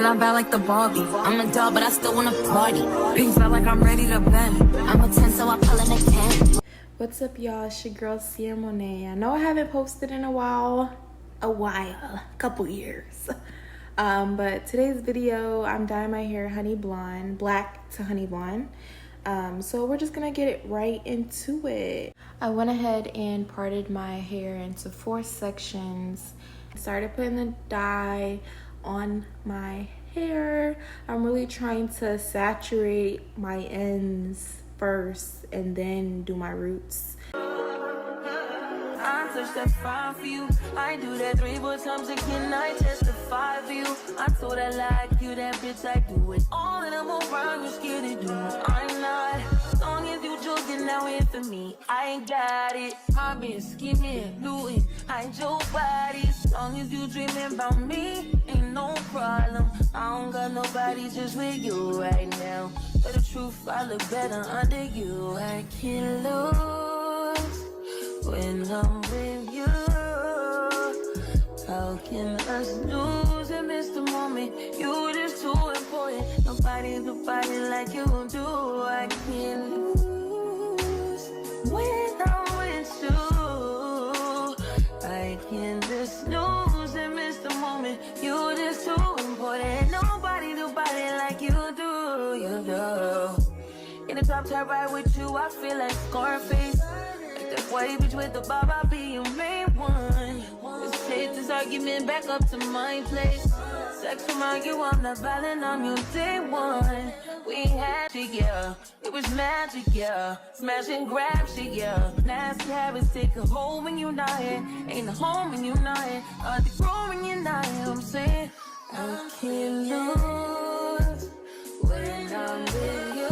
And I'm bad like the Barbie. I'm a doll, but I still wanna party. Pink felt like I'm ready to bend. I'm a 10, so I pull in a 10. What's up, y'all? It's your girl, Sia Monet. I know I haven't posted in a while. A couple years. But today's video, I'm dyeing my hair honey blonde, black to honey blonde. So we're just gonna get it right into it. I went ahead and parted my hair into 4 sections. Started putting the dye on my hair. I'm really trying to saturate my ends first and then do my roots. I touch that 5 for you. I do that 3 more times again. I testify for you. I told I like you, that bitch. I do it all, and I'm around. You're scared to do. I'm not. As long as you joking now in for me, I ain't got it. I've been scheming, looting. I ain't your body. As long as you dreaming about me, ain't no problem. I don't got nobody just with you right now. But the truth, I look better under you. I can't lose when I'm with you. How can us lose and miss the moment? You just too important. Nobody like you do. I can't lose when I'm with you. I can't just lose and miss the moment. You just too important. Nobody like you do. You do. In the top tier right with you, I feel like Scarface. That white bitch with the bob, I'll be your main one. Let's take this argument back up to my place. Sex remind you I'm not violent, I'm your day one. We had it, yeah. It was magic, yeah. Smash and grab shit, yeah. Nasty habits take a hold when you're not here. Ain't a home when you're not here. Are they growing you're not here? I'm saying I can't lose when I'm with you.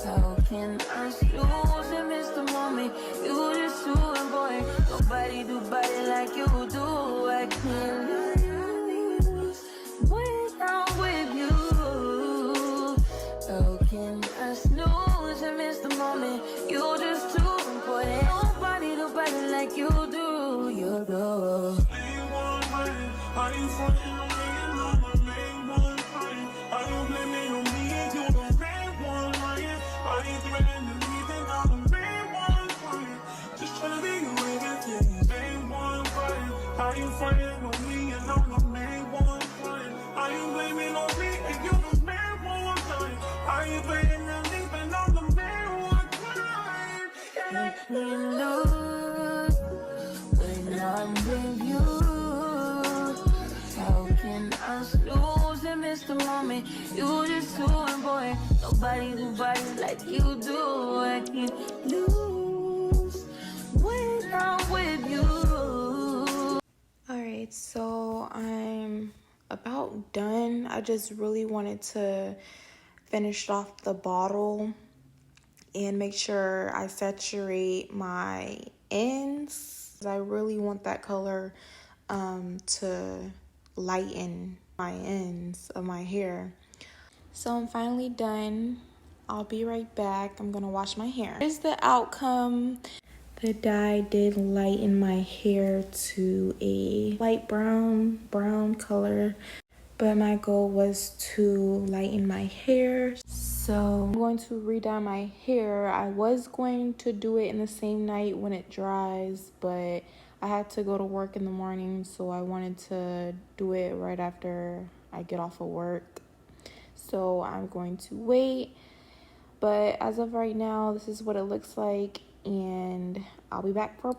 How can I lose and miss the moment? You just too important. Nobody do body like you do. I can't lose when I'm with you. How can I snooze and miss the moment? You just too important. Nobody do body like you do. You do. Are you fucking on me and I'm the main one crying? Are you blaming on me and you the main one lying? Are you threatening to leave and I'm the main one crying? Just trying to be your everything, main one crying. Are you fighting on me and I'm the main one crying? Are you blaming on me and you the main one crying? Are you threatening to leave and I'm the main one crying? I can't lose when I'm with you. How can I lose and miss the moment? You just too important. Nobody do body like you do. I can't lose when I'm with you. Alright, so I'm about done. I just really wanted to finish off the bottle and make sure I saturate my ends. I really want that color to lighten my ends of my hair. So I'm finally done. I'll be right back. I'm gonna wash my hair. Here's the outcome. The dye did lighten my hair to a light brown color, but my goal was to lighten my hair. So I'm going to re-dye my hair. I was going to do it in the same night when it dries, but I had to go to work in the morning, so I wanted to do it right after I get off of work. So I'm going to wait. But as of right now, this is what it looks like, and I'll be back for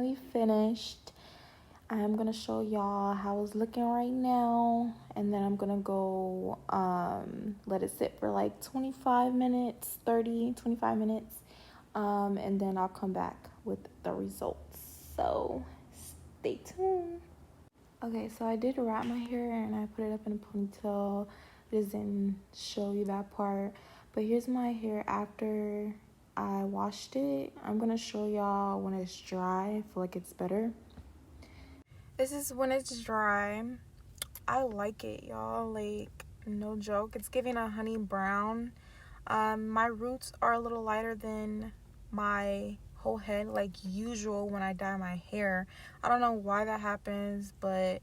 finally finished. I'm gonna show y'all how it's looking right now, and then I'm gonna go let it sit for like 25 minutes, 25 minutes, and then I'll come back with the results. So stay tuned. Okay, so I did wrap my hair and I put it up in a ponytail. It doesn't show you that part, but here's my hair after I washed it. I'm gonna show y'all when it's dry. I feel like it's better. This is when it's dry. I like it, y'all. Like, no joke. It's giving a honey brown. My roots are a little lighter than my whole head, like usual when I dye my hair. I don't know why that happens, but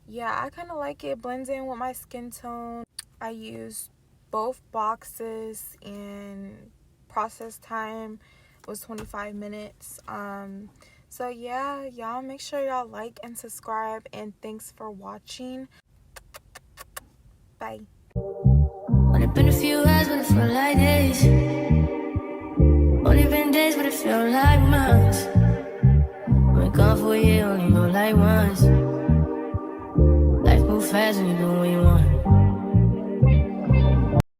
yeah, I kind of like it. Blends in with my skin tone. I used both boxes and process time was 25 minutes. So yeah, y'all make sure y'all like and subscribe, and thanks for watching. Bye. Only been a few hours, but it felt like days. Only been days, but it felt like months. Been gone for a year, only know like once. Life move fast when you do what you want.